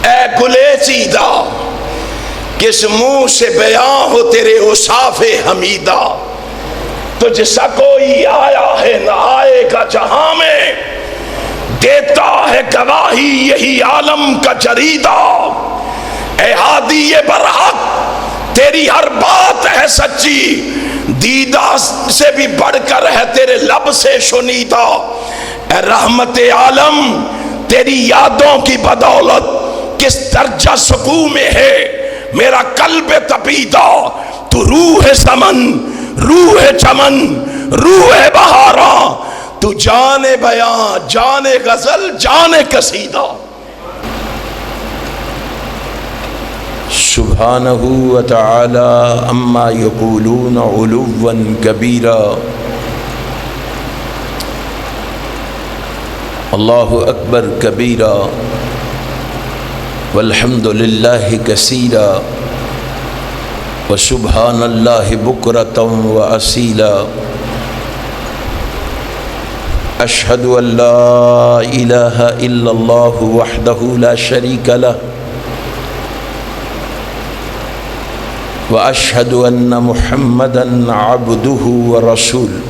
اے گلے چیدہ کس منہ سے بیاں ہو تیرے اوصاف حمیدہ، تجھ سا کوئی آیا ہے نہ آئے گا جہاں میں، دیتا ہے گواہی یہی عالم کا جریدہ، اے ہادی برحق تیری ہر بات ہے سچی، دیدہ سے بھی بڑھ کر ہے تیرے لب سے شنیدہ، اے رحمت عالم تیری یادوں کی بدولت کس درجہ سکون میں ہے میرا قلب تپیدہ، تو روح سمن، روح چمن، روح بہاراں، تو جان بیاں، جان غزل، جان قصیدہ۔ سبحانہ وتعالی عما یقولون علوا کبیرا، اللہ اکبر کبیرا والحمد للہ کثیرا وسبحان اللہ بکرۃ واصیلا، اشہد ان لا الہ الا اللہ وحدہ لا شریک لہ واشہد ان محمدا عبدہ ورسولہ،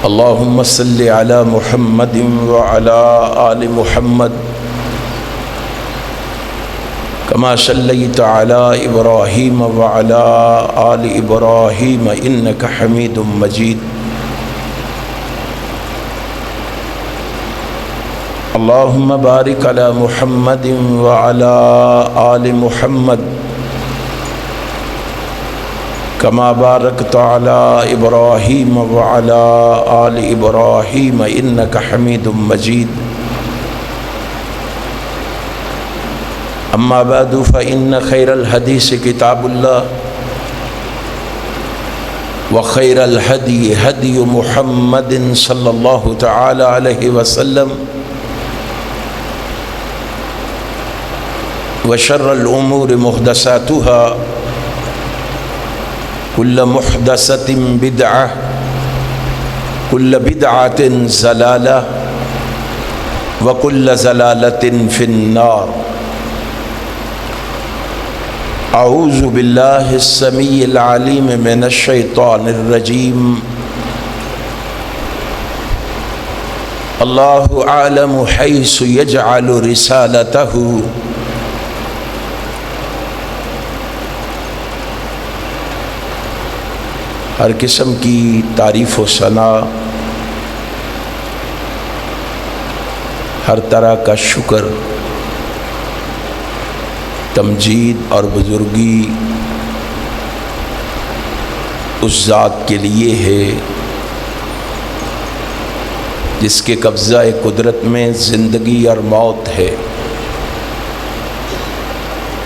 اللہم صل علی محمد وعلی آل محمد کما صلیت علی ابراہیم وعلی آل ابراہیم انک حمید مجید، اللہم بارک علی محمد وعلی آل محمد کما بارکت علی ابراہیم وعلی آل ابراہیم انک حمید مجید، اما بعد فإن خیر الحدیث کتاب اللہ وخیر الہدی ہدی محمد صلی اللہ تعالی علیہ وسلم، وشر الامور محدثاتها کل محدثۃ بدعہ کل بدعۃ ضلالہ وکل ضلالۃ فی النار، اعوذ باللہ السمیع العلیم من الشیطان الرجیم، اللہ اعلم حیث یجعل رسالتہ، ہر قسم کی تعریف و ثنا، ہر طرح کا شکر، تمجید اور بزرگی اس ذات کے لیے ہے جس کے قبضہ قدرت میں زندگی اور موت ہے،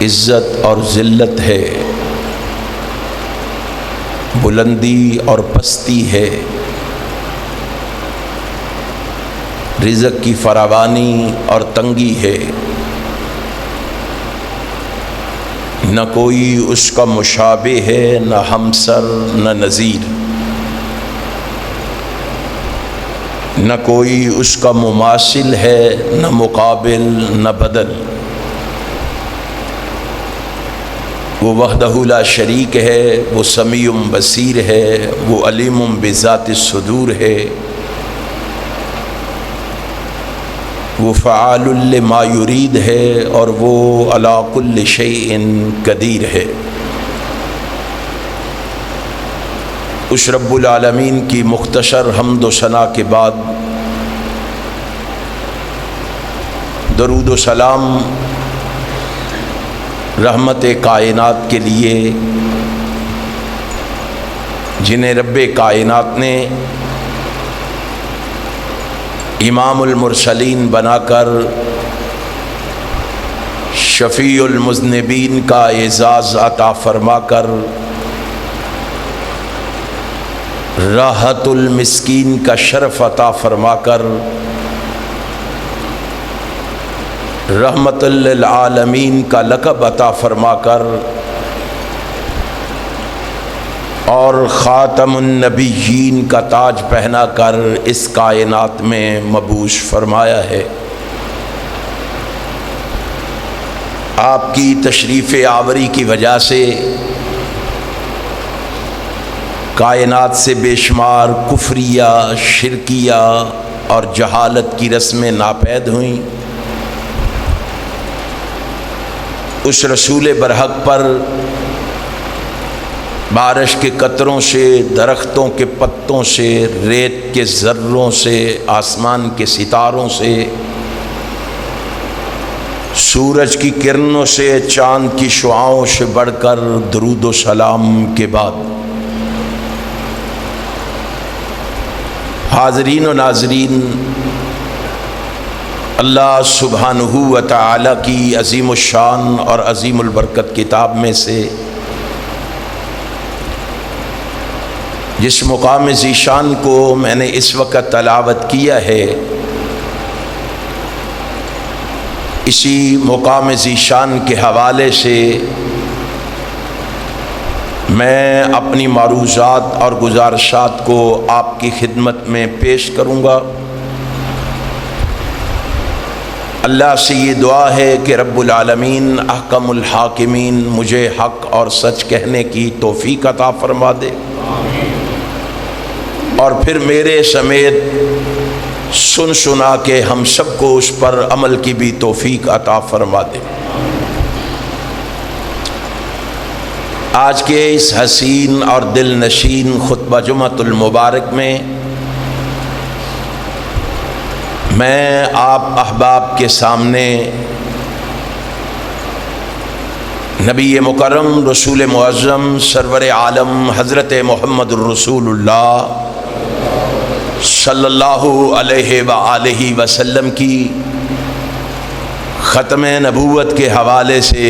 عزت اور ذلت ہے، بلندی اور پستی ہے، رزق کی فراوانی اور تنگی ہے، نہ کوئی اس کا مشابہ ہے، نہ ہمسر نہ نظیر، نہ کوئی اس کا مماثل ہے، نہ مقابل نہ بدل، وہ وحدہ لا شریک ہے، وہ سمیع بصیر ہے، وہ علیم بذات الصدور ہے، وہ فعال لما یرید ہے، اور وہ علی کل شیء قدیر ہے۔ اس رب العالمین کی مختصر حمد و ثنا کے بعد درود و سلام رحمت کائنات کے لیے، جنہیں رب کائنات نے امام المرسلین بنا کر شفیع المذنبین کا اعزاز عطا فرما کر راحت المسکین کا شرف عطا فرما کر رحمت للعالمین کا لقب عطا فرما کر اور خاتم النبیین کا تاج پہنا کر اس کائنات میں مبعوث فرمایا ہے۔ آپ کی تشریف آوری کی وجہ سے کائنات سے بے شمار کفریہ، شرکیہ اور جہالت کی رسمیں ناپید ہوئیں۔ اس رسول برحق پر بارش کے قطروں سے، درختوں کے پتوں سے، ریت کے ذروں سے، آسمان کے ستاروں سے، سورج کی کرنوں سے، چاند کی شعاؤں سے بڑھ کر درود و سلام کے بعد حاضرین و ناظرین، اللہ سبحانہ و تعالی کی عظیم الشان اور عظیم البرکت کتاب میں سے جس مقام ذیشان کو میں نے اس وقت تلاوت کیا ہے، اسی مقام ذیشان کے حوالے سے میں اپنی معروضات اور گزارشات کو آپ کی خدمت میں پیش کروں گا۔ اللہ سے یہ دعا ہے کہ رب العالمین احکم الحاکمین مجھے حق اور سچ کہنے کی توفیق عطا فرما دے، اور پھر میرے سمیت سن سنا کے ہم سب کو اس پر عمل کی بھی توفیق عطا فرما دے۔ آج کے اس حسین اور دل نشین خطبہ جمعۃ المبارک میں میں آپ احباب کے سامنے نبی مکرم رسول معظم سرور عالم حضرت محمد الرسول اللہ صلی اللہ علیہ وآلہ وسلم کی ختم نبوت کے حوالے سے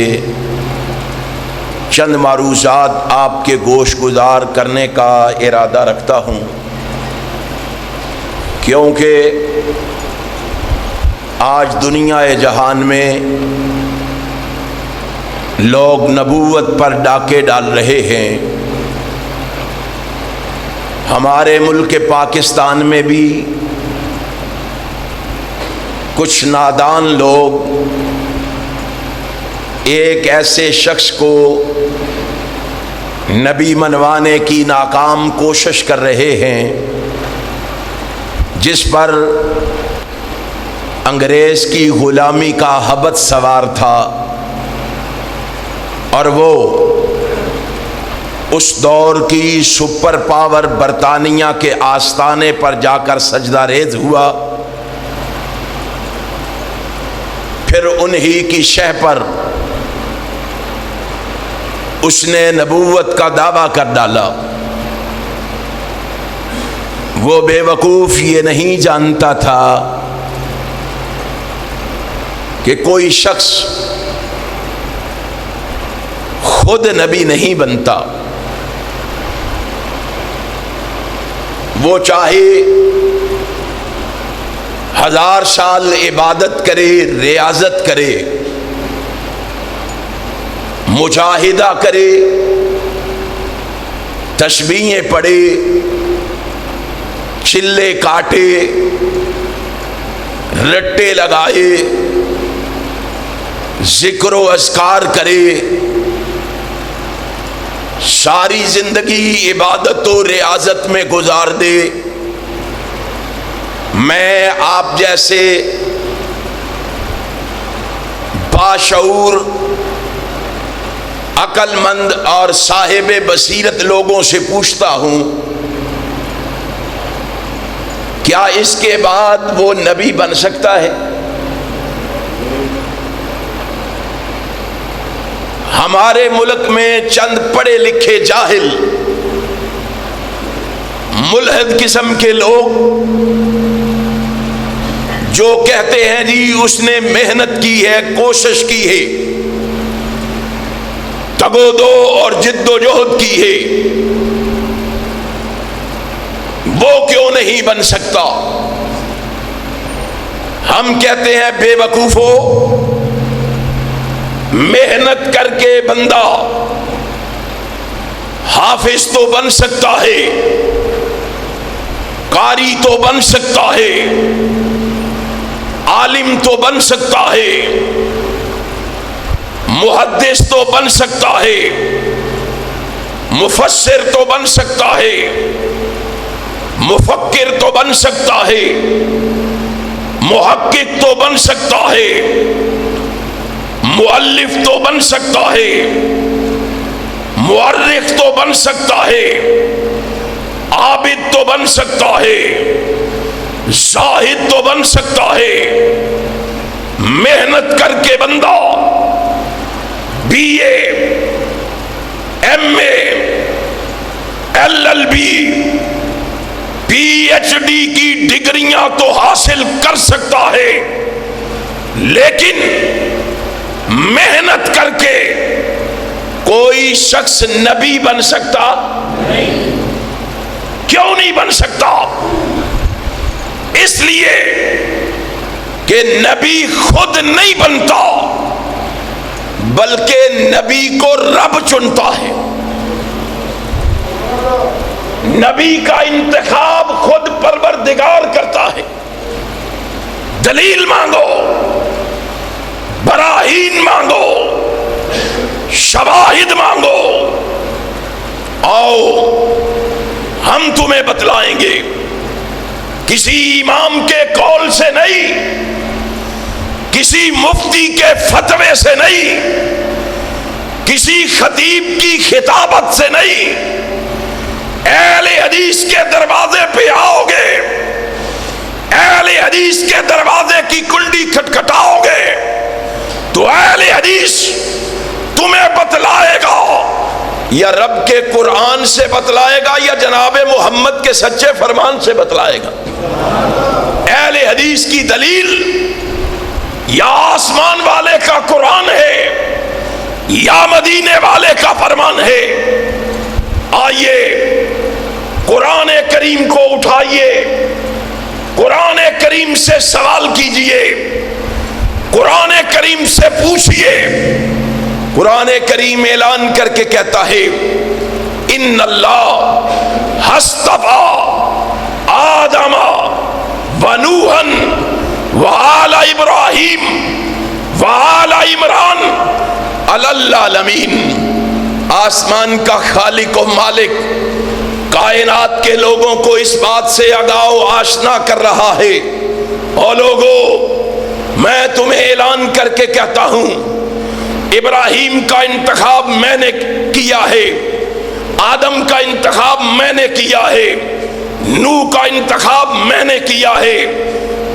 چند معروضات آپ کے گوش گزار کرنے کا ارادہ رکھتا ہوں، کیونکہ آج دنیا جہان میں لوگ نبوت پر ڈاکے ڈال رہے ہیں۔ ہمارے ملک پاکستان میں بھی کچھ نادان لوگ ایک ایسے شخص کو نبی منوانے کی ناکام کوشش کر رہے ہیں جس پر انگریز کی غلامی کا ہبت سوار تھا، اور وہ اس دور کی سپر پاور برطانیہ کے آستانے پر جا کر سجدہ ریز ہوا، پھر انہی کی شہ پر اس نے نبوت کا دعویٰ کر ڈالا۔ وہ بے وقوف یہ نہیں جانتا تھا کہ کوئی شخص خود نبی نہیں بنتا، وہ چاہے 1000 سال عبادت کرے، ریاضت کرے، مجاہدہ کرے، تسبیحیں پڑھے، چلے کاٹے، رٹے لگائے، ذکر و اذکار کرے، ساری زندگی عبادت و ریاضت میں گزار دے، میں آپ جیسے باشعور، عقل مند اور صاحب بصیرت لوگوں سے پوچھتا ہوں، کیا اس کے بعد وہ نبی بن سکتا ہے؟ ہمارے ملک میں چند پڑھے لکھے جاہل ملحد قسم کے لوگ جو کہتے ہیں جی اس نے محنت کی ہے، کوشش کی ہے، تگ و دو اور جد و جہد کی ہے، وہ کیوں نہیں بن سکتا؟ ہم کہتے ہیں بے وقوفو، محنت کر کے بندہ حافظ تو بن سکتا ہے، قاری تو بن سکتا ہے، عالم تو بن سکتا ہے، محدث تو بن سکتا ہے، مفسر تو بن سکتا ہے، مفکر تو بن سکتا ہے، محقق تو بن سکتا ہے، مؤلف تو بن سکتا ہے، مؤرخ تو بن سکتا ہے، عابد تو بن سکتا ہے، زاہد تو بن سکتا ہے، محنت کر کے بندہ B A, M A, L L B, P H D کی ڈگریاں تو حاصل کر سکتا ہے، لیکن محنت کر کے کوئی شخص نبی بن سکتا؟ کیوں نہیں بن سکتا؟ اس لیے کہ نبی خود نہیں بنتا، بلکہ نبی کو رب چنتا ہے۔ نبی کا انتخاب خود پروردگار کرتا ہے۔ دلیل مانگو، براہین مانگو، شواہد مانگو، آؤ ہم تمہیں بتلائیں گے، کسی امام کے قول سے نہیں، کسی مفتی کے فتوے سے نہیں، کسی خطیب کی خطابت سے نہیں، اہل حدیث کے دروازے پہ آؤ گے، اہل حدیث کے دروازے کی کنڈی کھٹکھٹاؤ گے تو اہل حدیث تمہیں بتلائے گا، یا رب کے قرآن سے بتلائے گا یا جناب محمد کے سچے فرمان سے بتلائے گا۔ اہل حدیث کی دلیل یا آسمان والے کا قرآن ہے یا مدینے والے کا فرمان ہے۔ آئیے قرآن کریم کو اٹھائیے، قرآن کریم سے سوال کیجئے، قرآن کریم سے پوچھئے۔ قرآن کریم اعلان کر کے کہتا ہے ان اللہ اصطفیٰ آدم ونوحا وآل ابراہیم وآل عمران علی العالمین۔ آسمان کا خالق و مالک کائنات کے لوگوں کو اس بات سے آگاہ و آشنا کر رہا ہے، او لوگو میں تمہیں اعلان کر کے کہتا ہوں ابراہیم کا انتخاب میں نے کیا ہے، آدم کا انتخاب میں نے کیا ہے، نوح کا انتخاب میں نے کیا ہے،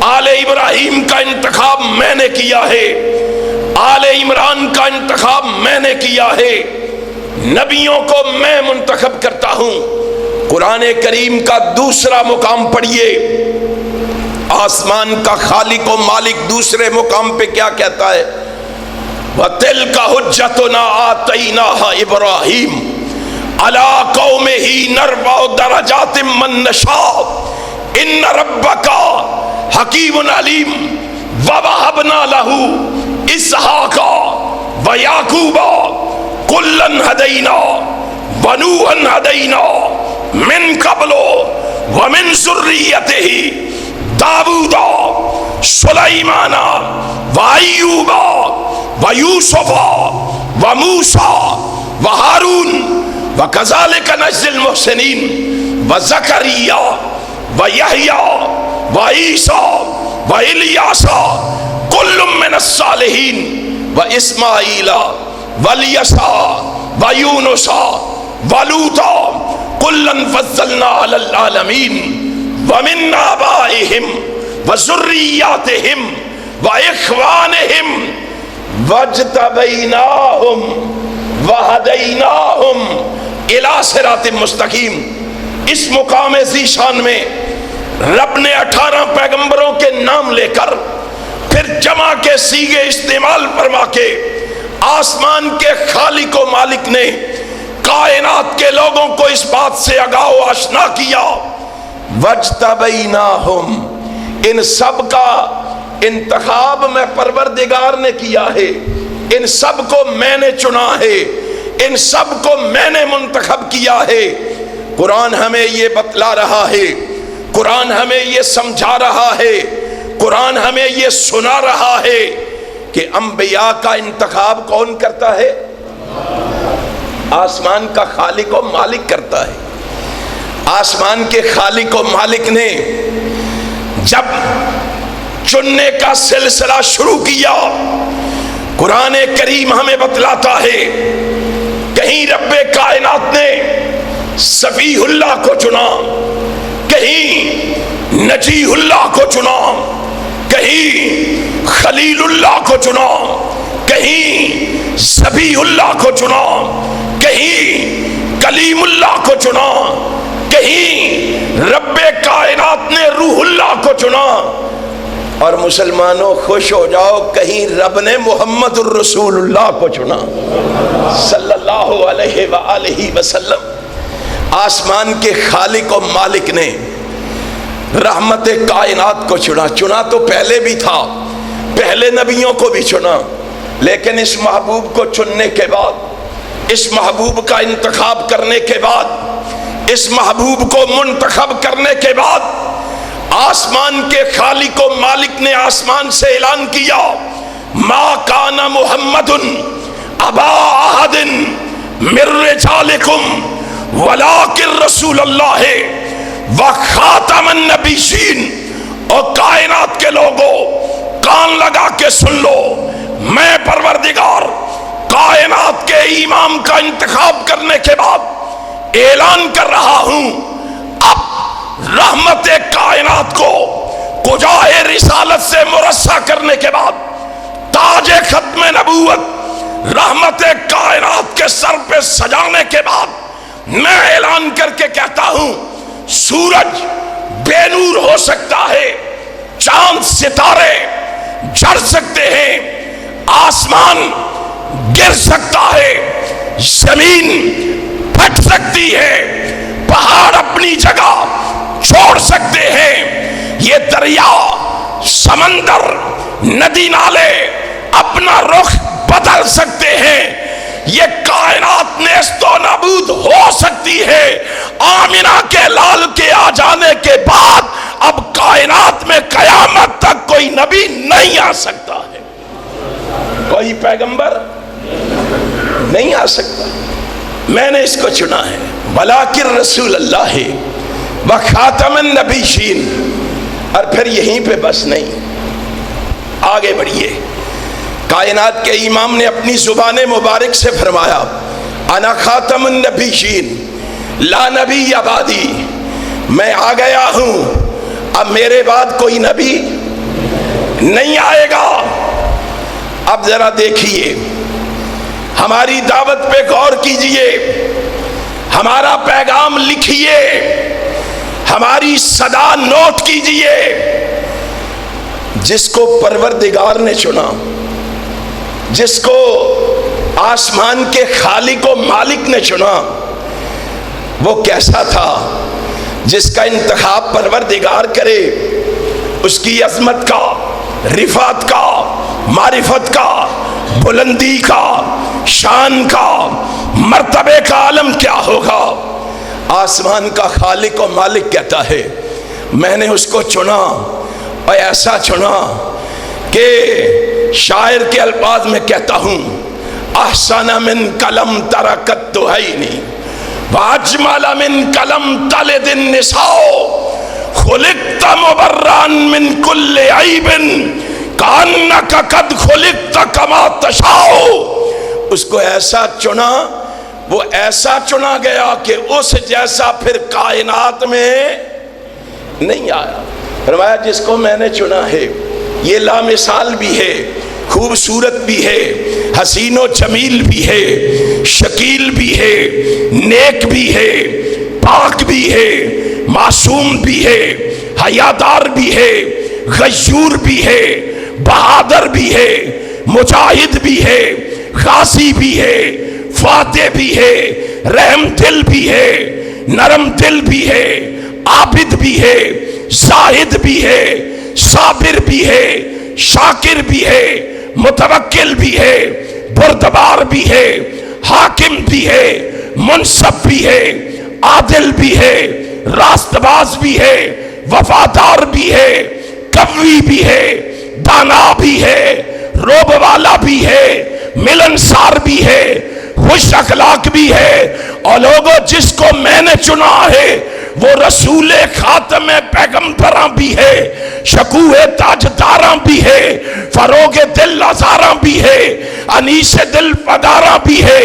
آل ابراہیم کا انتخاب میں نے کیا ہے، آل عمران کا انتخاب میں نے کیا ہے، نبیوں کو میں منتخب کرتا ہوں۔ قرآن کریم کا دوسرا مقام پڑھیے، آسمان کا خالق و مالک دوسرے مقام پہ کیا کہتا ہے؟ وَتِلْكَ حُجَّتُنَا آتَيْنَاهَا إِبْرَاهِيمَ عَلَىٰ قَوْمِهِ نَرْفَعُ دَرَجَاتٍ مَّن نَّشَاءُ إِنَّ رَبَّكَ حَكِيمٌ عَلِيمٌ وَوَهَبْنَا لَهُ إِسْحَاقَ وَيَعْقُوبَ كُلًّا هَدَيْنَا وَنُوحًا هَدَيْنَا مِن قَبْلُ وَمِن ذُرِّيَّتِهِ داؤد سلیمان وأیوب ویوسف وموسیٰ وہارون وکذالک نجزی المحسنین وزکریا ویحییٰ وعیسیٰ والیاس کل من الصالحین واسماعیل والیسع ویونس ولوطا کلا فضلنا علی العالمین ومن آبائهم وذریاتهم واخوانهم واجتبیناهم وہدیناهم الی صراط مستقیم۔ اس مقام ذیشان میں رب نے 18 پیغمبروں کے نام لے کر پھر جمع کے صیغے استعمال فرما کے آسمان کے خالق و مالک نے کائنات کے لوگوں کو اس بات سے آگاہ و آشنا کیا، وَاجْتَبَيْنَاهُمْ، ان سب کا انتخاب میں پروردگار نے کیا ہے، ان سب کو میں نے چنا ہے، ان سب کو میں نے منتخب کیا ہے۔ قرآن ہمیں یہ بتلا رہا ہے، قرآن ہمیں یہ سمجھا رہا ہے، قرآن ہمیں یہ سنا رہا ہے کہ انبیاء کا انتخاب کون کرتا ہے؟ آسمان کا خالق و مالک کرتا ہے۔ آسمان کے خالق و مالک نے جب چننے کا سلسلہ شروع کیا، قرآن کریم ہمیں بتلاتا ہے، کہیں رب کائنات نے صفیح اللہ کو چنا، کہیں نجی اللہ کو چنا، کہیں خلیل اللہ کو چنا، کہیں ذبیح اللہ کو چنا، کہیں کلیم اللہ کو چنا، کہیں رب کائنات نے روح اللہ کو چنا۔ اور مسلمانوں خوش ہو جاؤ، کہیں رب نے محمد الرسول اللہ کو چنا صلی اللہ علیہ وآلہ وسلم۔ آسمان کے خالق و مالک نے رحمت کائنات کو چنا تو پہلے بھی تھا، پہلے نبیوں کو بھی چنا، لیکن اس محبوب کو چننے کے بعد، اس محبوب کا انتخاب کرنے کے بعد، اس محبوب کو منتخب کرنے کے بعد آسمان کے خالق و مالک نے آسمان سے اعلان کیا، ما کان محمد ابا احد من رجالکم ولکن رسول اللہ وخاتم النبیین۔ اور کائنات کے لوگوں کان لگا کے سن لو، میں پروردگار کائنات کے امام کا انتخاب کرنے کے بعد اعلان کر رہا ہوں، اب رحمت کائنات کو قجائے رسالت سے مرصع کرنے کے بعد، تاج ختم نبوت رحمت کائنات کے سر پہ سجانے کے بعد، میں اعلان کر کے کہتا ہوں، سورج بے نور ہو سکتا ہے، چاند ستارے جھڑ سکتے ہیں، آسمان گر سکتا ہے، زمین پھٹ سکتی ہے، پہاڑ اپنی جگہ چھوڑ سکتے ہیں، یہ دریا، سمندر، ندی نالے اپنا رخ بدل سکتے ہیں، یہ کائنات نیست و نابود ہو سکتی ہے۔ آمنہ کے لال کے آ جانے کے بعد اب کائنات میں قیامت تک کوئی نبی نہیں آ سکتا ہے، کوئی پیغمبر نہیں آ سکتا۔ میں نے اس کو چنا ہے، ولیکن رسول اللہ وخاتم النبیین۔ اور پھر یہیں پہ بس نہیں، آگے بڑھیے۔ کائنات کے امام نے اپنی زبان مبارک سے فرمایا، انا خاتم النبیین لا نبی بعدی، میں آ گیا ہوں، اب میرے بعد کوئی نبی نہیں آئے گا۔ اب ذرا دیکھیے، ہماری دعوت پہ غور کیجئے، ہمارا پیغام لکھیے، ہماری صدا نوٹ کیجئے۔ جس کو پروردگار نے چنا، جس کو آسمان کے خالق و مالک نے چنا، وہ کیسا تھا؟ جس کا انتخاب پروردگار کرے، اس کی عظمت کا، رفعت کا، معرفت کا، بلندی کا، شان کا، مرتبے کا عالم کیا ہوگا؟ آسمان کا خالق و مالک کہتا ہے، میں نے اس کو چنا، اور ایسا چنا کہ شاعر کے الفاظ میں کہتا ہوں، احسن من قلم ترکت عینی واجمل من قلم تلد النساء خلقت مبرا من کل عیب کانک قد خلقت کما تشاء۔ اس کو ایسا چنا، وہ ایسا چنا گیا کہ اس جیسا پھر کائنات میں نہیں آیا۔ فرمایا جس کو میں نے چنا ہے، یہ لامثال بھی ہے، خوبصورت بھی ہے، حسین و جمیل بھی ہے، شکیل بھی ہے، نیک بھی ہے، پاک بھی ہے، معصوم بھی ہے، حیادار بھی ہے، غیور بھی ہے، بہادر بھی ہے، مجاہد بھی ہے، غازی بھی ہے، فاتح بھی ہے، رحم دل بھی ہے، نرم دل بھی ہے، عابد بھی ہے، زاہد بھی ہے، صابر بھی ہے، شاکر بھی ہے، متوکل بھی ہے، بردبار بھی ہے، حاکم بھی ہے، منصف بھی ہے، عادل بھی ہے، راست باز بھی ہے، وفادار بھی ہے، قوی بھی ہے، دانا بھی ہے، روب والا بھی ہے، ملنسار بھی ہے، خوش اخلاق بھی ہے، اور لوگوں جس کو میں نے چنا ہے وہ رسول خاتم پیغمبراں بھی ہے، شکوہ تاجداراں بھی ہے، فروغ دل آزاراں بھی ہے، انیس دل فگاراں بھی ہے،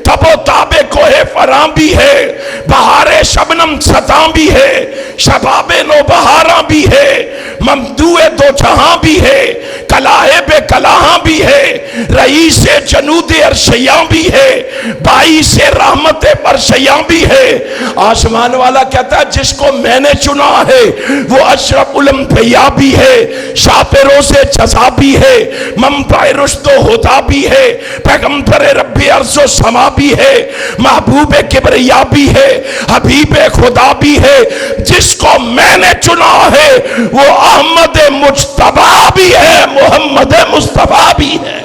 تب و تاب کوہ فراں بھی ہے، بہار شبنم ستاں بھی ہے، شباب نو بہاراں بھی ہے، ممدوع دو جہاں بھی ہے، کلاہب کلاہاں بھی ہے، رئیس جنود عرشیاں بھی ہے، باعث رحمت برشیاں بھی ہے۔ آسمان والا کہتا ہے جس کو میں نے چنا ہے وہ اشرف الانبیاء بھی ہے، شاپروں سے جزا بھی ہے، منبع رشد و ہدا بھی ہے، پیغمبر رب عرض و سما بھی ہے، محبوب کبریا بھی ہے، حبیب خدا بھی ہے۔ جس کو میں نے چنا ہے وہ احمد مجتبی بھی ہے، محمد مصطفیٰ بھی ہے۔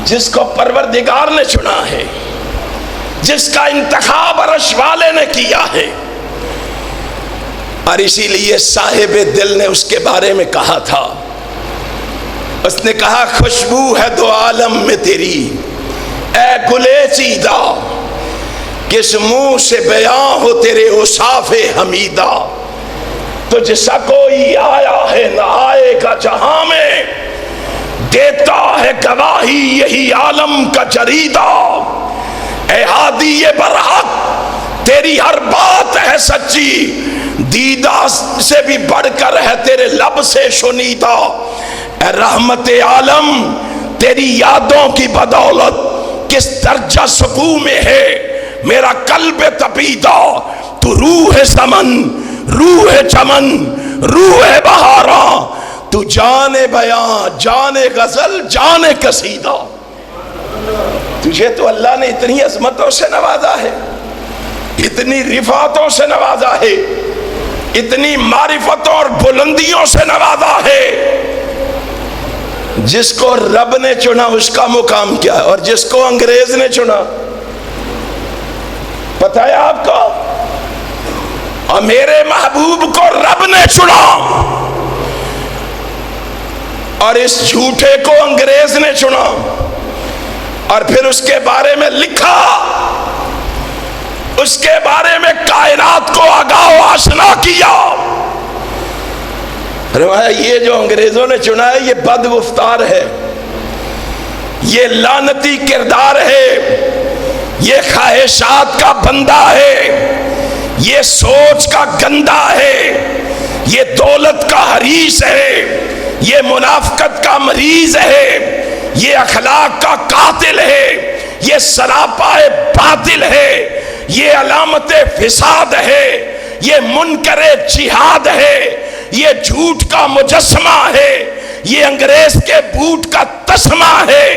جس کو پروردگار نے چنا ہے، جس کا انتخاب عرش والے نے کیا ہے، اور اسی لیے صاحب دل نے اس کے بارے میں کہا تھا، اس نے کہا خوشبو ہے دو عالم میں تیری اے گلے چیدہ، کس منہ سے بیاں ہو تیرے اوصاف حمیدہ، تجھ سا کوئی آیا ہے نہ آئے گا جہاں میں، دیتا ہے گواہی یہی عالم کا جریدہ، اے ہادی برحق تیری ہر بات ہے سچی، دیدہ سے بھی بڑھ کر ہے تیرے لب سے شنیدہ، اے رحمت عالم تیری یادوں کی بدولت کس درجہ سکون میں ہے میرا قلب تپیدہ، تو روح سمن، روح چمن، روح بہاراں، تو جان بیان، جان غزل، جان قصیدہ۔ تجھے تو اللہ نے اتنی عظمتوں سے نوازا ہے، اتنی رفعتوں سے نوازا ہے، اتنی معرفتوں اور بلندیوں سے نوازا ہے۔ جس کو رب نے چنا اس کا مقام کیا ہے، اور جس کو انگریز نے چنا پتہ ہے آپ کو؟ اور میرے محبوب کو رب نے چنا، اور اس جھوٹے کو انگریز نے چنا، اور پھر اس کے بارے میں لکھا، اس کے بارے میں کائنات کو آگاہ و آشنا کیا۔ یہ جو انگریزوں نے چنا ہے یہ بد گفتار ہے، یہ لعنتی کردار ہے، یہ خواہشات کا بندہ ہے، یہ سوچ کا گندا ہے، یہ دولت کا حریص ہے، یہ منافقت کا مریض ہے، یہ اخلاق کا قاتل ہے، یہ سراپا باطل ہے، یہ علامت فساد ہے، یہ منکر جہاد ہے، یہ جھوٹ کا مجسمہ ہے، یہ انگریز کے بوٹ کا تسمہ ہے،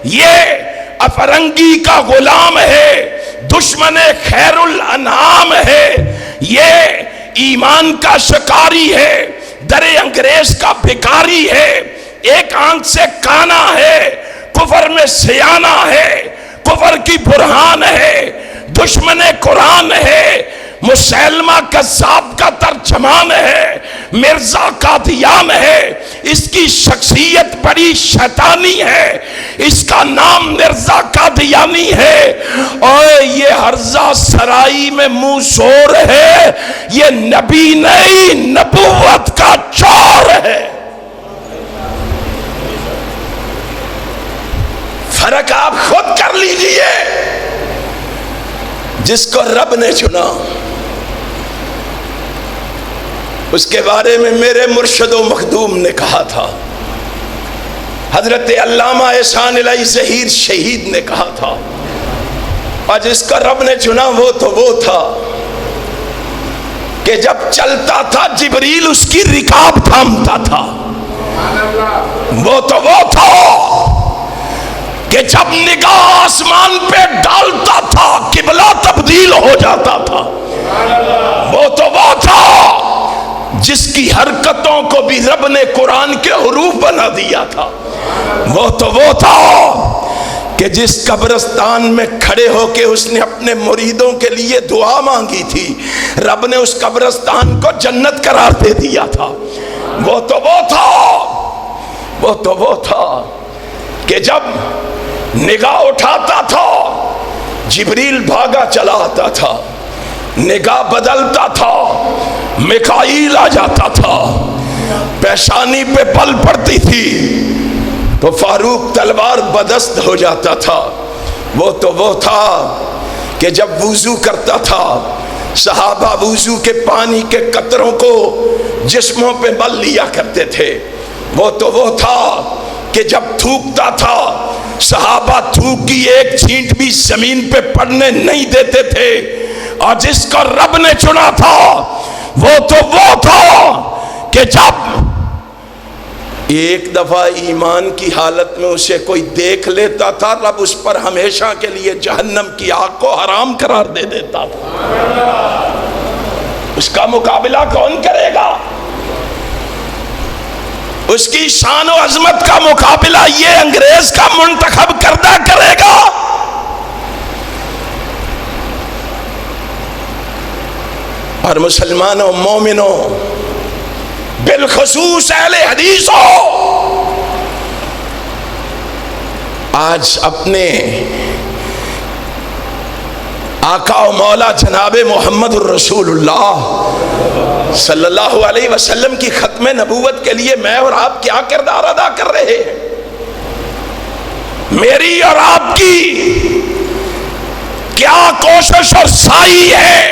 یہ افرنگی کا غلام ہے، دشمن خیر الانعام ہے، یہ ایمان کا شکاری ہے، در انگریز کا بھکاری ہے، ایک آنکھ سے کانا ہے، کفر میں سیانہ ہے، کفر کی برہان ہے، دشمن قرآن ہے، مسلمہ کذاب کا ترجمان ہے، مرزا قادیان ہے، اس کی شخصیت بڑی شیطانی ہے، اس کا نام مرزا قادیانی ہے، اور یہ ہرزہ سرائی میں منہ سور ہے، یہ نبی نہیں نبوت کا چور ہے۔ فرق آپ خود کر لیجئے۔ جس کو رب نے چنا اس کے بارے میں میرے مرشد و مخدوم نے کہا تھا، حضرت علامہ احسان الہی ظہیر شہید نے کہا تھا، اور جس کا رب نے چنا وہ تو وہ تھا کہ جب چلتا تھا جبریل اس کی رکاب تھامتا تھا، وہ تو وہ تھا کہ جب نگاہ آسمان پہ ڈالتا تھا قبلہ تبدیل ہو جاتا تھا، وہ تو وہ تھا جس کی حرکتوں کو بھی رب نے قرآن کے حروف بنا دیا تھا، وہ تو وہ تھا کہ جس قبرستان میں کھڑے ہو کے اس نے اپنے مریدوں کے لیے دعا مانگی تھی، رب نے اس قبرستان کو جنت قرار دے دیا تھا، وہ تو وہ تھا وہ تو وہ تھا کہ جب نگاہ اٹھاتا تھا جبریل بھاگا چلا آتا تھا، نگاہ بدلتا تھا میکائیل آ جاتا تھا، پیشانی پہ پل پڑتی تھی تو فاروق تلوار بدست ہو جاتا تھا۔ وہ تو وہ تھا کہ جب وضو کرتا تھا صحابہ وضو کے پانی کے قطروں کو جسموں پہ مل لیا کرتے تھے۔ وہ تو وہ تھا کہ جب تھوکتا تھا صحابہ تھوک کی ایک چھینٹ بھی زمین پہ پڑنے نہیں دیتے تھے، اور جس کو رب نے چنا تھا وہ تو وہ تھا کہ جب ایک دفعہ ایمان کی حالت میں اسے کوئی دیکھ لیتا تھا رب اس پر ہمیشہ کے لیے جہنم کی آگ کو حرام قرار دے دیتا تھا۔ اس کا مقابلہ کون کرے گا؟ اس کی شان و عظمت کا مقابلہ یہ انگریز کا منتخب کردہ کرے گا؟ اور مسلمانوں، مومنوں، بالخصوص اہل حدیثوں، آج اپنے آقا و مولا جناب محمد الرسول اللہ صلی اللہ علیہ وسلم کی ختم نبوت کے لیے میں اور آپ کیا کردار ادا کر رہے ہیں؟ میری اور آپ کی کیا کوشش اور سعی ہے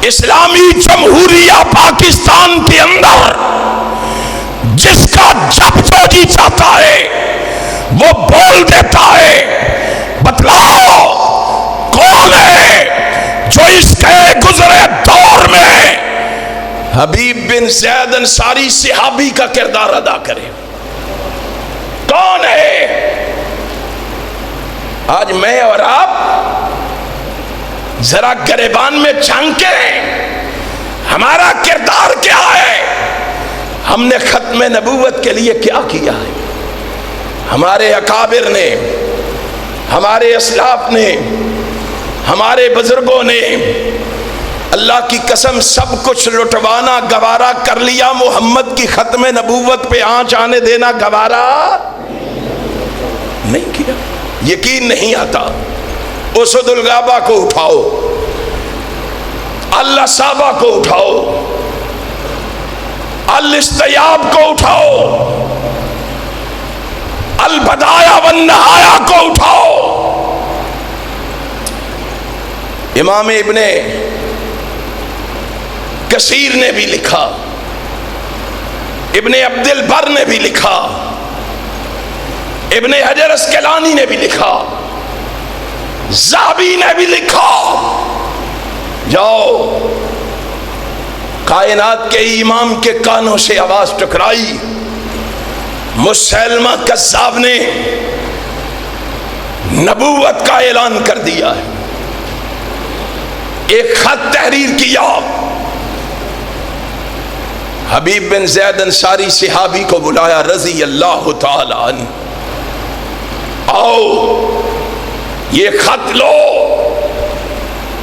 اسلامی جمہوریہ پاکستان کے اندر جس کا جب جو جی چاہتا ہے وہ بول دیتا ہے؟ بتلاؤ کون ہے جو اس کے گزرے دور میں حبیب بن زید انصاری صحابی کا کردار ادا کرے؟ کون ہے؟ آج میں اور آپ ذرا گریبان میں جھانکیں، ہمارا کردار کیا ہے؟ ہم نے ختم نبوت کے لیے کیا کیا ہے؟ ہمارے اکابر نے، ہمارے اسلاف نے، ہمارے بزرگوں نے اللہ کی قسم سب کچھ لٹوانا گوارا کر لیا، محمد کی ختم نبوت پہ آنچ آنے دینا گوارا نہیں کیا۔ یقین نہیں آتا؟ اسد الغابہ کو اٹھاؤ، الصابہ کو اٹھاؤ، الاستیاب کو اٹھاؤ، البدایہ والنہایہ کو اٹھاؤ۔ امام ابن کثیر نے بھی لکھا، ابن عبد البر نے بھی لکھا، ابن حجر اسقلانی نے بھی لکھا، ذہبی نے بھی لکھا۔ جاؤ، کائنات کے امام کے کانوں سے آواز ٹکرائی، مسیلمہ کذاب نے نبوت کا اعلان کر دیا ہے۔ ایک خط تحریر کیا، حبیب بن زید انصاری صحابی کو بلایا رضی اللہ تعالی عنہ، آؤ یہ خط لو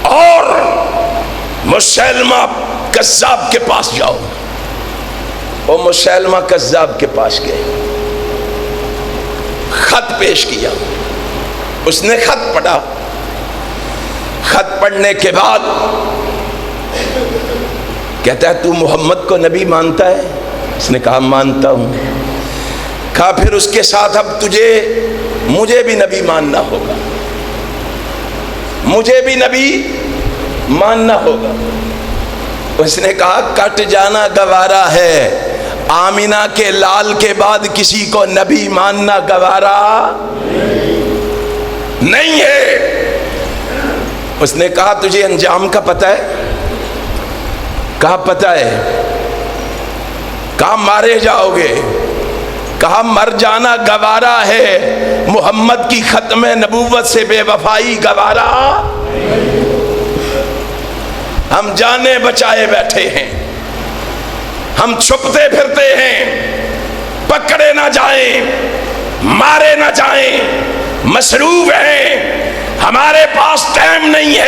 اور مسیلمہ کذاب کے پاس جاؤ۔ وہ مسیلمہ کذاب کے پاس گئے، خط پیش کیا، اس نے خط پڑھا۔ خط پڑھنے کے بعد کہتا ہے تو محمد کو نبی مانتا ہے؟ اس نے کہا مانتا ہوں۔ کہا پھر اس کے ساتھ اب مجھے بھی نبی ماننا ہوگا، مجھے بھی نبی ماننا ہوگا۔ اس نے کہا کٹ جانا گوارا ہے، آمینہ کے لال کے بعد کسی کو نبی ماننا گوارا نہیں ہے۔ اس نے کہا تجھے انجام کا پتہ ہے؟ کہا پتہ ہے۔ کہا مارے جاؤ گے؟ کہا مر جانا گوارا ہے، محمد کی ختم نبوت سے بے وفائی گوارا۔ ہم جانے بچائے بیٹھے ہیں، ہم چھپتے پھرتے ہیں، پکڑے نہ جائیں، مارے نہ جائیں، مصروف ہیں، ہمارے پاس ٹائم نہیں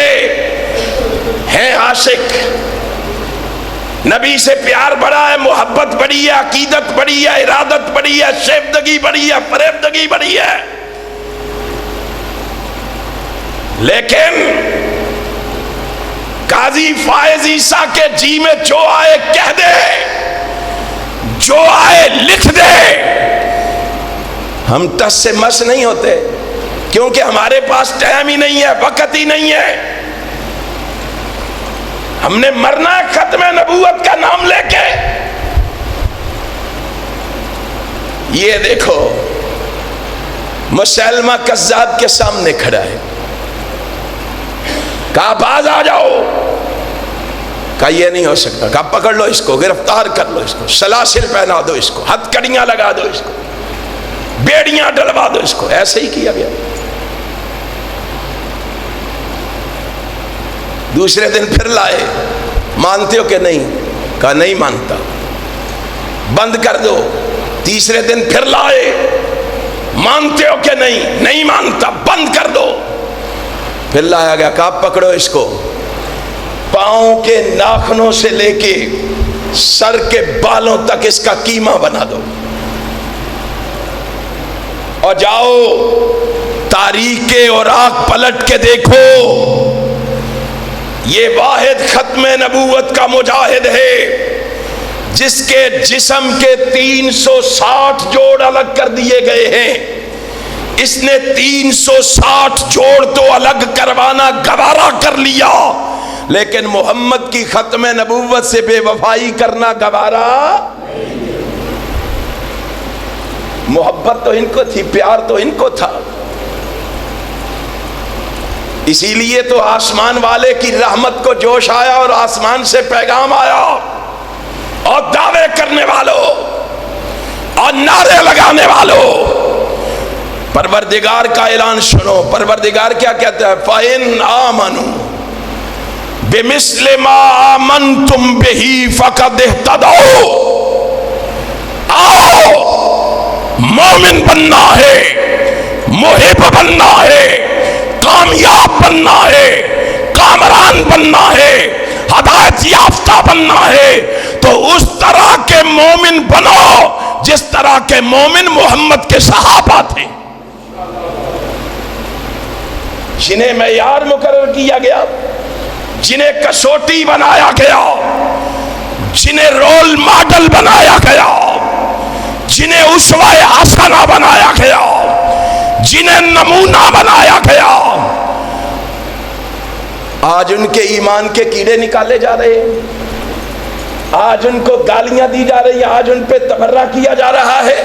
ہے عاشق، نبی سے پیار بڑا ہے، محبت بڑی ہے، عقیدت بڑی ہے، ارادت بڑی ہے، شیفتگی بڑی ہے، فریبدگی بڑی ہے. لیکن قاضی فائز عیسیٰ کے جی میں جو آئے کہہ دے، جو آئے لکھ دے. ہم ٹس سے مس نہیں ہوتے، کیونکہ ہمارے پاس ٹائم ہی نہیں ہے، وقت ہی نہیں ہے. ہم نے مرنا ہے ختم نبوت کا نام لے کے. یہ دیکھو مسلمہ کذاب کے سامنے کھڑا ہے، کہا باز آ جاؤ، کہا یہ نہیں ہو سکتا، کہا پکڑ لو اس کو، گرفتار کر لو اس کو، سلاسل پہنا دو اس کو، ہتھ کڑیاں لگا دو اس کو، بیڑیاں ڈلوا دو اس کو. ایسے ہی کیا گیا. دوسرے دن پھر لائے، مانتے ہو کہ نہیں؟ کہا نہیں مانتا. بند کر دو. تیسرے دن پھر لائے، مانتے ہو کہ نہیں؟ نہیں مانتا. بند کر دو. پھر لایا گیا، کہا پکڑو اس کو، پاؤں کے ناخنوں سے لے کے سر کے بالوں تک اس کا قیمہ بنا دو، اور جاؤ تاریخ اوراق پلٹ کے دیکھو. یہ واحد ختم نبوت کا مجاہد ہے جس کے جسم کے 360 جوڑ الگ کر دیے گئے ہیں. اس نے 360 جوڑ تو الگ کروانا گوارا کر لیا، لیکن محمد کی ختم نبوت سے بے وفائی کرنا گوارا. محبت تو ان کو تھی، پیار تو ان کو تھا. اسی لیے تو آسمان والے کی رحمت کو جوش آیا اور آسمان سے پیغام آیا، اور دعوے کرنے والوں اور نعرے لگانے والوں، پروردگار کا اعلان سنو. پروردگار کیا کہتا ہے؟ فَإِنْ آمَنُوا بِمِثْلِ مَا آمَنْتُمْ بِهِ فَقَدْ اهْتَدَوْا. آؤ، مومن بننا ہے، محب بننا ہے، کامیاب بننا ہے، کامران بننا ہے، ہدایت یافتہ بننا ہے. تو اس طرح کے مومن بنو جس طرح کے مومن محمد کے صحابہ تھے، جنہیں معیار مقرر کیا گیا، جنہیں کسوٹی بنایا گیا، جنہیں رول ماڈل بنایا گیا، جنہیں اسوہ حسنہ بنایا گیا، جنہیں نمونہ بنایا گیا. آج ان کے ایمان کے کیڑے نکالے جا رہے ہیں، آج ان کو گالیاں دی جا رہی ہیں، آج ان پہ تبرہ کیا جا رہا ہے.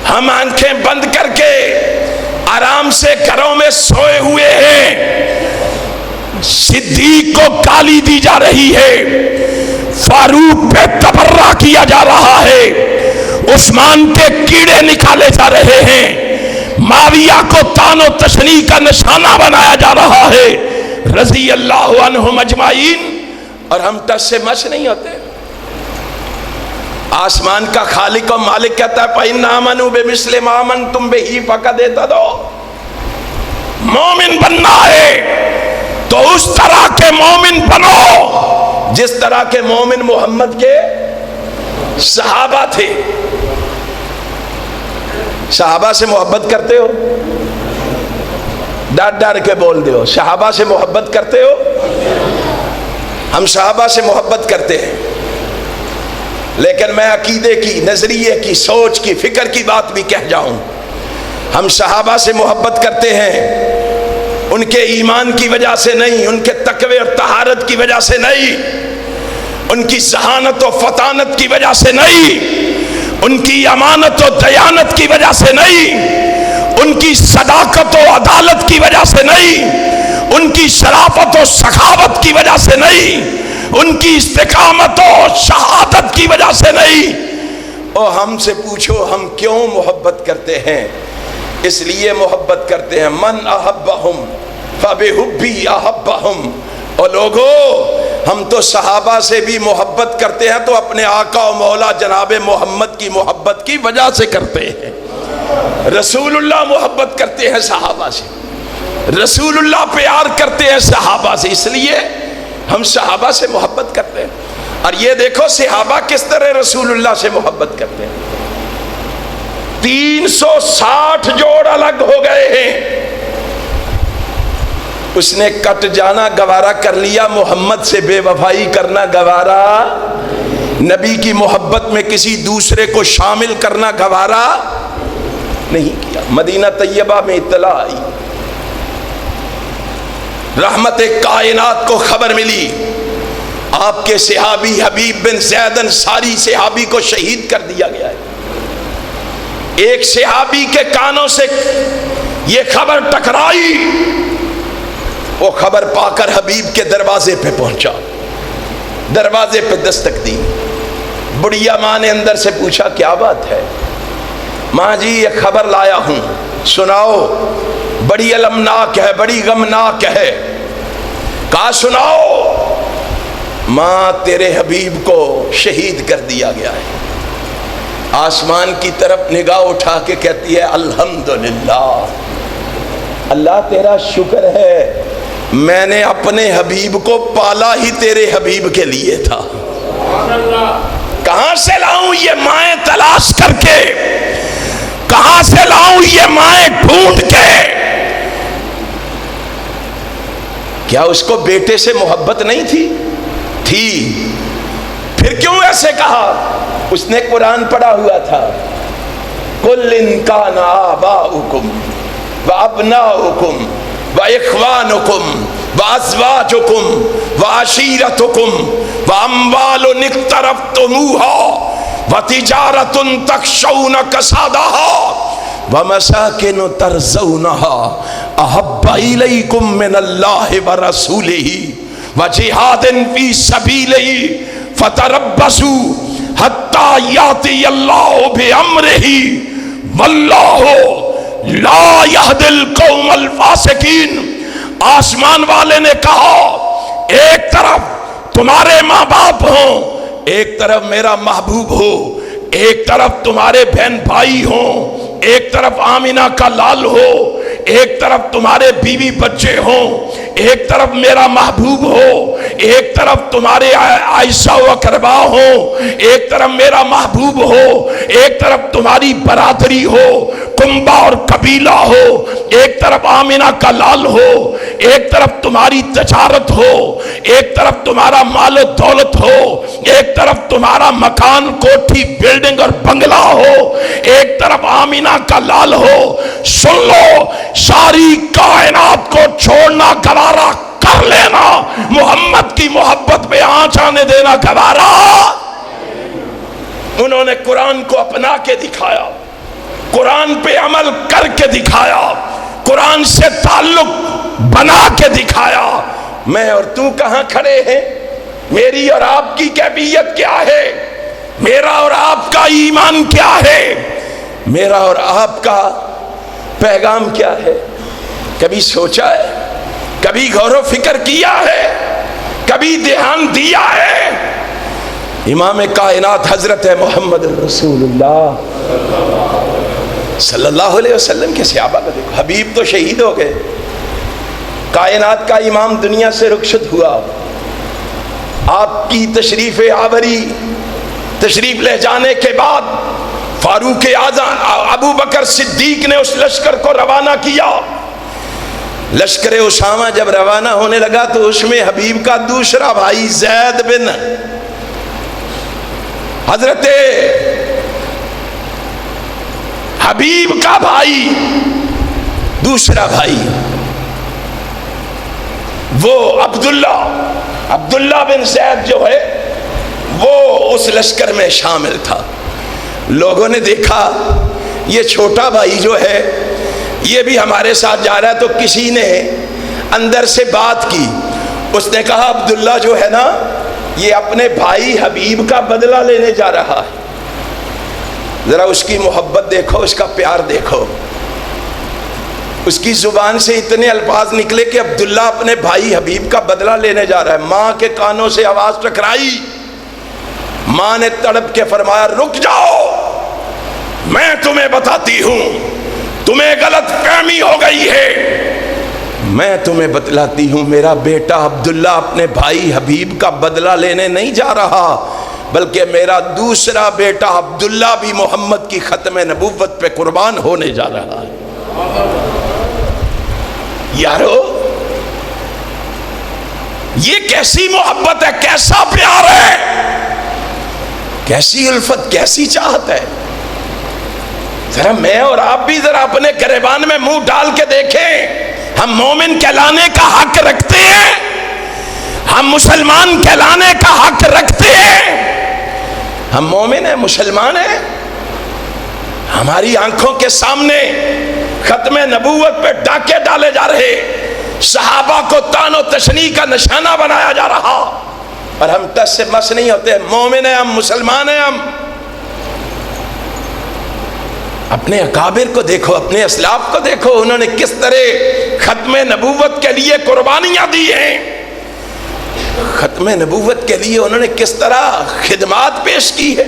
ہم آنکھیں بند کر کے آرام سے گھروں میں سوئے ہوئے ہیں، صدیق کو گالی دی جا رہی ہے، فاروق پہ تبرہ کیا جا رہا ہے، عثمان پہ کیڑے نکالے جا رہے ہیں، معاویہ کو تان و تشنیع کا نشانہ بنایا جا رہا ہے، رضی اللہ عنہم اجمعین. اور ہم ٹس سے مس نہیں ہوتے. آسمان کا خالق و مالک کہتا ہے فَإِنْ آمَنُوا بِمِثْلِ مَا آمَنْتُمْ بِهِ فَقَدْ اهْتَدَوْا. مومن بننا ہے تو اس طرح کے مومن بنو جس طرح کے مومن محمد کے صحابہ تھے. صحابہ سے محبت کرتے ہو؟ ڈر ڈر کے بول دو، صحابہ سے محبت کرتے ہو؟ ہم صحابہ سے محبت کرتے ہیں، لیکن میں عقیدے کی، نظریے کی، سوچ کی، فکر کی بات بھی کہہ جاؤں. ہم صحابہ سے محبت کرتے ہیں ان کے ایمان کی وجہ سے نہیں، ان کے تقوی اور طہارت کی وجہ سے نہیں، ان کی ذہانت و فطانت کی وجہ سے نہیں، ان کی امانت و دیانت کی وجہ سے نہیں، ان کی صداقت و عدالت کی وجہ سے نہیں، ان کی شرافت و سخاوت کی وجہ سے نہیں، ان کی استقامت و شہادت کی وجہ سے نہیں. اور ہم سے پوچھو ہم کیوں محبت کرتے ہیں؟ اس لیے محبت کرتے ہیں من احبہم فبحبی احبہم. اور لوگو ہم تو صحابہ سے بھی محبت کرتے ہیں تو اپنے آقا و مولا جناب محمد کی محبت کی وجہ سے کرتے ہیں. رسول اللہ محبت کرتے ہیں صحابہ سے، رسول اللہ پیار کرتے ہیں صحابہ سے، اس لیے ہم صحابہ سے محبت کرتے ہیں. اور یہ دیکھو صحابہ کس طرح رسول اللہ سے محبت کرتے ہیں. 360 جوڑ الگ ہو گئے ہیں. اس نے کٹ جانا گوارا کر لیا, محمد سے بے وفائی کرنا گوارا, نبی کی محبت میں کسی دوسرے کو شامل کرنا گوارا نہیں کیا. مدینہ طیبہ میں اطلاع آئی, رحمت کائنات کو خبر ملی, آپ کے صحابی حبیب بن زید انصاری صحابی کو شہید کر دیا گیا ہے. ایک صحابی کے کانوں سے یہ خبر ٹکرائی, وہ خبر پا کر حبیب کے دروازے پہ پہنچا, دروازے پہ دستک دی. بڑھیا ماں نے اندر سے پوچھا کیا بات ہے؟ ماں جی یہ خبر لایا ہوں, سناؤ. بڑی المناک ہے, بڑی غمناک ہے. کہا سناؤ. ماں تیرے حبیب کو شہید کر دیا گیا ہے. آسمان کی طرف نگاہ اٹھا کے کہتی ہے الحمدللہ, اللہ تیرا شکر ہے, میں نے اپنے حبیب کو پالا ہی تیرے حبیب کے لیے تھا. کہاں سے لاؤں یہ مائیں تلاش کر کے, کہاں سے لاؤں یہ مائیں ڈھونڈ کے. کیا اس کو بیٹے سے محبت نہیں تھی؟ تھی. پھر کیوں ایسے کہا؟ اس نے قرآن پڑھا ہوا تھا, قُلْ إِنْ كَانَ آبَاؤُكُمْ وَأَبْنَاؤُكُمْ وَإِخْوَانُكُمْ وَأَزْوَاجُكُمْ وَعَشِيرَتُكُمْ وَأَمْوَالٌ اقْتَرَفْتُمُوهَا وَتِجَارَةٌ تَخْشَوْنَ كَسَادَهَا وَمَسَاكِنُ تَرْضَوْنَهَا أَحَبَّ إِلَيْكُم مِّنَ اللَّهِ وَرَسُولِهِ وَجِهَادٍ فِي سَبِيلِهِ فَتَرَبَّصُوا حَتَّى يَأْتِيَ اللَّهُ بِأَمْرِهِ وَاللَّهُ لَا يَهْدِي الْقَوْمَ الْفَاسِقِينَ. آسمان والے نے کہا ایک طرف تمہارے ماں باپ ہوں, ایک طرف میرا محبوب ہو, ایک طرف تمہارے بہن بھائی ہوں, ایک طرف آمینہ کا لال ہو, ایک طرف تمہارے بیوی بچے ہوں, ایک طرف میرا محبوب ہو, ایک طرف تمہارے عائشہ و اقربا ہو, ایک طرف میرا محبوب ہو, ایک طرف تمہاری برادری ہو, کنبہ اور قبیلہ ہو, ایک طرف آمینہ کا لال ہو, ایک طرف تمہاری تجارت ہو, ایک طرف تمہارا مال و دولت ہو, ایک طرف تمہارا مکان کوٹھی بلڈنگ اور بنگلہ ہو, ایک طرف آمینہ کا لال ہو. سن لو, ساری کائنات کو چھوڑنا گوارا کر لینا, محمد کی محبت پہ آنچ آنے دینا گوارا. انہوں نے قرآن کو اپنا کے دکھایا, قرآن پہ عمل کر کے دکھایا, قرآن سے تعلق بنا کے دکھایا. میں اور تو کہاں کھڑے ہیں؟ میری اور آپ کی کیفیت کیا ہے؟ میرا اور آپ کا ایمان کیا ہے؟ میرا اور آپ کا پیغام کیا ہے؟ کبھی سوچا ہے؟ کبھی غور و فکر کیا ہے؟ کبھی دھیان دیا ہے؟ امام کائنات حضرت محمد رسول اللہ صلی اللہ علیہ وسلم کے صحابہ کو دیکھو. حبیب تو شہید ہو گئے, کائنات کا امام دنیا سے رخصت ہوا. آپ کی تشریف آوری, تشریف لے جانے کے بعد فاروق اعظم ابو بکر صدیق نے اس لشکر کو روانہ کیا. لشکر اسامہ جب روانہ ہونے لگا تو اس میں حبیب کا دوسرا بھائی زید بن حضرت حبیب کا بھائی, دوسرا بھائی وہ عبداللہ بن زید جو ہے وہ اس لشکر میں شامل تھا. لوگوں نے دیکھا یہ چھوٹا بھائی جو ہے یہ بھی ہمارے ساتھ جا رہا ہے, تو کسی نے اندر سے بات کی. اس نے کہا عبداللہ جو ہے نا یہ اپنے بھائی حبیب کا بدلہ لینے جا رہا ہے. ذرا اس کی محبت دیکھو, اس کا پیار دیکھو. اس کی زبان سے اتنے الفاظ نکلے کہ عبداللہ اپنے بھائی حبیب کا بدلہ لینے جا رہا ہے. ماں کے کانوں سے آواز ٹکرائی. ماں نے تڑپ کے فرمایا رک جاؤ, میں تمہیں بتاتی ہوں, تمہیں غلط فہمی ہو گئی ہے. میں تمہیں بتلاتی ہوں، میرا بیٹا عبداللہ اپنے بھائی حبیب کا بدلہ لینے نہیں جا رہا، بلکہ میرا دوسرا بیٹا عبداللہ بھی محمد کی ختم نبوت پہ قربان ہونے جا رہا ہے۔ یارو یہ کیسی محبت ہے، کیسا پیار ہے، کیسی الفت، کیسی چاہت ہے۔ ذرا میں اور آپ بھی ذرا اپنے گریبان میں منہ ڈال کے دیکھیں، ہم مومن کہلانے کا حق رکھتے ہیں، ہم مسلمان کہلانے کا حق رکھتے ہیں، ہم مومن ہیں، مسلمان ہیں۔ ہماری آنکھوں کے سامنے ختم نبوت پہ ڈاکے ڈالے جا رہے، صحابہ کو طعن و تشنیع کا نشانہ بنایا جا رہا، اور ہم تس سے مس نہیں ہوتے، مومن ہیں ہم، مسلمان ہیں ہم۔ اپنے اکابر کو دیکھو، اپنے اسلاف کو دیکھو، انہوں نے کس طرح ختم نبوت کے لیے قربانیاں دی ہیں، ختم نبوت کے لیے انہوں نے کس طرح خدمات پیش کی ہے۔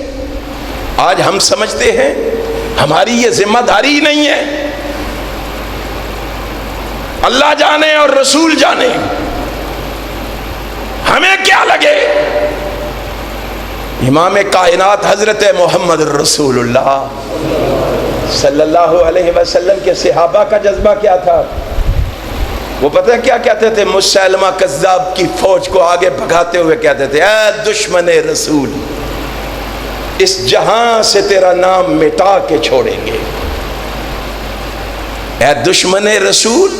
آج ہم سمجھتے ہیں ہماری یہ ذمہ داری نہیں ہے، اللہ جانے اور رسول جانے، ہمیں کیا لگے۔ امام کائنات حضرت محمد رسول اللہ صلی اللہ علیہ وسلم کے صحابہ کا جذبہ کیا تھا؟ وہ پتہ ہے کیا کہتے تھے؟ مسیلمہ کذاب کی فوج کو آگے بھگاتے ہوئے کہتے تھے، اے دشمن رسول، اس جہاں سے تیرا نام مٹا کے چھوڑیں گے۔ اے دشمن رسول،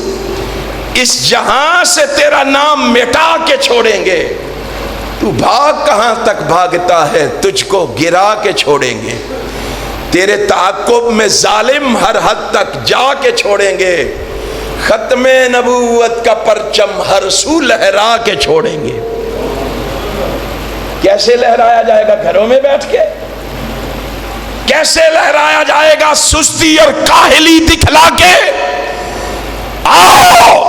اس جہاں سے تیرا نام مٹا کے چھوڑیں گے۔ تو بھاگ کہاں تک بھاگتا ہے، تجھ کو گرا کے چھوڑیں گے۔ تیرے تعاقب میں ظالم ہر حد تک جا کے چھوڑیں گے۔ ختم نبوت کا پرچم ہر سو لہرا کے چھوڑیں گے۔ کیسے لہرایا جائے گا؟ گھروں میں بیٹھ کے؟ کیسے لہرایا جائے گا؟ سستی اور کاہلی دکھلا کے؟ آؤ،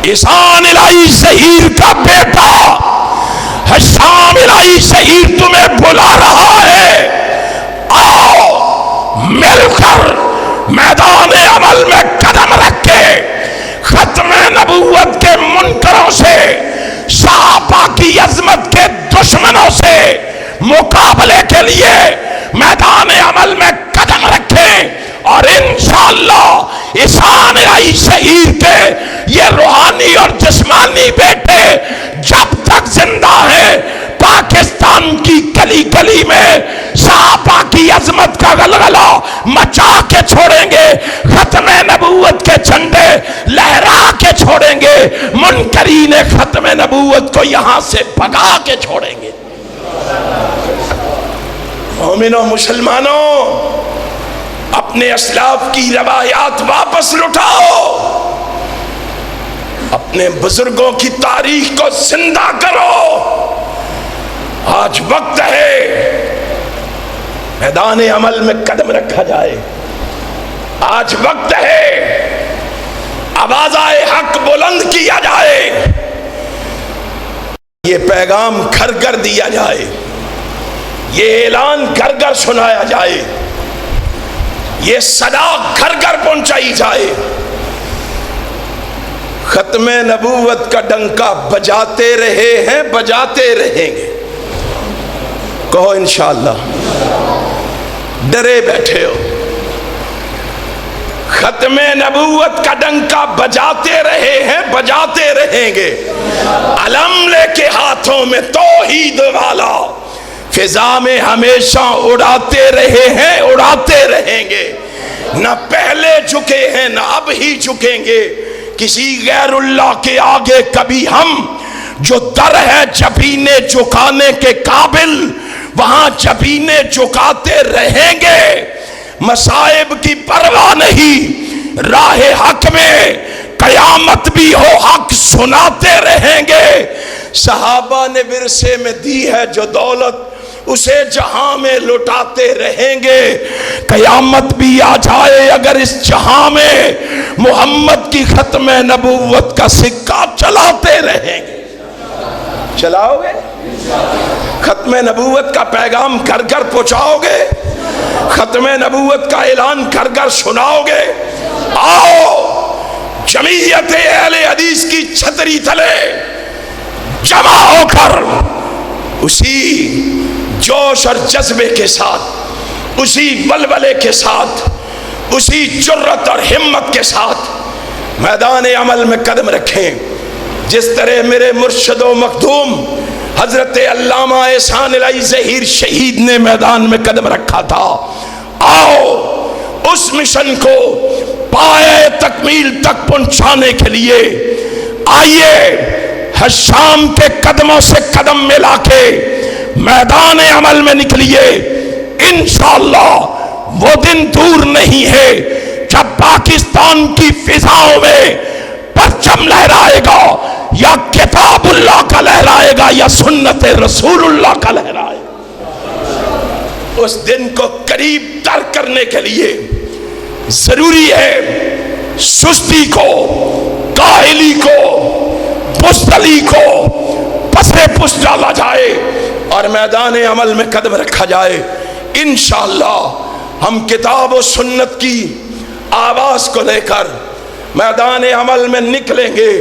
احسان الہی شہیر کا بیٹا حشام الہی شہیر تمہیں بلا رہا ہے، آؤ مل کر میدان عمل میں قدم رکھ کے ختم نبوت کے منکروں سے، صحابہ کی عظمت کے دشمنوں سے مقابلے کے لیے میدان عمل میں قدم رکھیں، اور انشاءاللہ احسان الہی شہیر کے یہ روحانی اور جسمانی بیٹے جب تک زندہ ہیں، پاکستان کی گلی گلی میں صحابہ کی عظمت کا غلغلہ مچا کے چھوڑیں گے، ختم نبوت کے جھنڈے لہرا کے چھوڑیں گے، منکرین ختم نبوت کو یہاں سے بھگا کے چھوڑیں گے۔ مومنوں، مسلمانوں، اپنے اسلاف کی روایات واپس لٹاؤ، اپنے بزرگوں کی تاریخ کو زندہ کرو۔ آج وقت ہے میدان عمل میں قدم رکھا جائے، آج وقت ہے آوازائے حق بلند کیا جائے، یہ پیغام گھر گھر دیا جائے، یہ اعلان گھر گھر سنایا جائے، یہ صدا گھر گھر پہنچائی جائے۔ ختم نبوت کا ڈنکا بجاتے رہے ہیں، بجاتے رہیں گے۔ کہو انشاءاللہ، ڈرے بیٹھے ہو، ختم نبوت کا ڈنکا بجاتے رہے ہیں، بجاتے رہیں گے۔ علم لے کے ہاتھوں میں توحید والا فضا میں ہمیشہ اڑاتے رہے ہیں، اڑاتے رہیں گے۔ نہ پہلے جھکے ہیں، نہ اب ہی جھکیں گے کسی غیر اللہ کے آگے کبھی ہم۔ جو در ہے جبینے جھکانے کے قابل، وہاں جبینے جھکاتے رہیں گے۔ مصائب کی پرواہ نہیں، راہ حق میں قیامت بھی ہو حق سناتے رہیں گے۔ صحابہ نے ورثے میں دی ہے جو دولت، اسے جہاں میں لٹاتے رہیں گے۔ قیامت بھی آ جائے اگر اس جہاں میں محمد کی ختم نبوت کا سکہ چلاتے رہیں گے۔ چلاؤ گے؟ ختم نبوت کا پیغام گھر گھر پہنچاؤ گے؟ ختم نبوت کا اعلان گھر گھر سناؤ گے؟ آؤ، جمعیت اہل حدیث کی چھتری تلے جمع ہو کر اسی جوش اور جذبے کے ساتھ، اسی ولولے کے ساتھ، اسی جرت اور ہمت کے ساتھ میدان عمل میں قدم رکھیں جس طرح میرے مرشد و مخدوم حضرت علامہ احسان الہی ظہیر شہید نے میدان میں قدم رکھا تھا۔ آؤ اس مشن کو پائے تکمیل تک پہنچانے کے لیے آئیے حشام کے قدموں سے قدم ملا کے میدان عمل میں نکلیے۔ انشاءاللہ وہ دن دور نہیں ہے جب پاکستان کی فضاؤں میں پرچم لہرائے گا، یا کتاب اللہ کا لہرائے گا یا سنت رسول اللہ کا لہرائے گا۔ اس دن کو قریب تر کرنے کے لیے ضروری ہے سستی کو، کاہلی کو، بزدلی کو پسے پس ڈالا جائے اور میدان عمل میں قدم رکھا جائے۔ انشاءاللہ ہم کتاب و سنت کی آواز کو لے کر میدان عمل میں نکلیں گے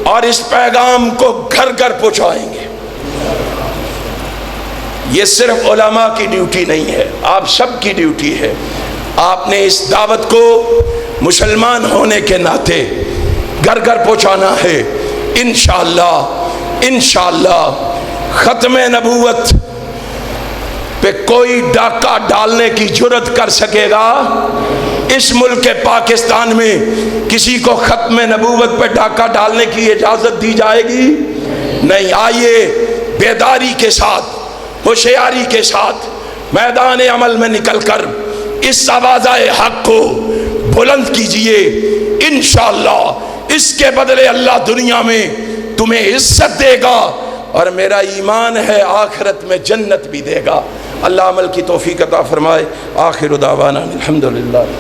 اور اس پیغام کو گھر گھر پہنچائیں گے۔ یہ صرف علماء کی ڈیوٹی نہیں ہے، آپ سب کی ڈیوٹی ہے۔ آپ نے اس دعوت کو مسلمان ہونے کے ناطے گھر گھر پہنچانا ہے۔ انشاءاللہ ختم نبوت پہ کوئی ڈاکہ ڈالنے کی جرت کر سکے گا؟ اس ملک کے پاکستان میں کسی کو ختم نبوت پہ ڈاکہ ڈالنے کی اجازت دی جائے گی؟ نہیں۔ آئیے بیداری کے ساتھ، ہوشیاری کے ساتھ میدان عمل میں نکل کر اس آوازۂ حق کو بلند کیجئے۔ انشاءاللہ اس کے بدلے اللہ دنیا میں تمہیں عزت دے گا اور میرا ایمان ہے آخرت میں جنت بھی دے گا۔ اللہ عمل کی توفیق عطا فرمائے۔ آخر دعوانا الحمدللہ۔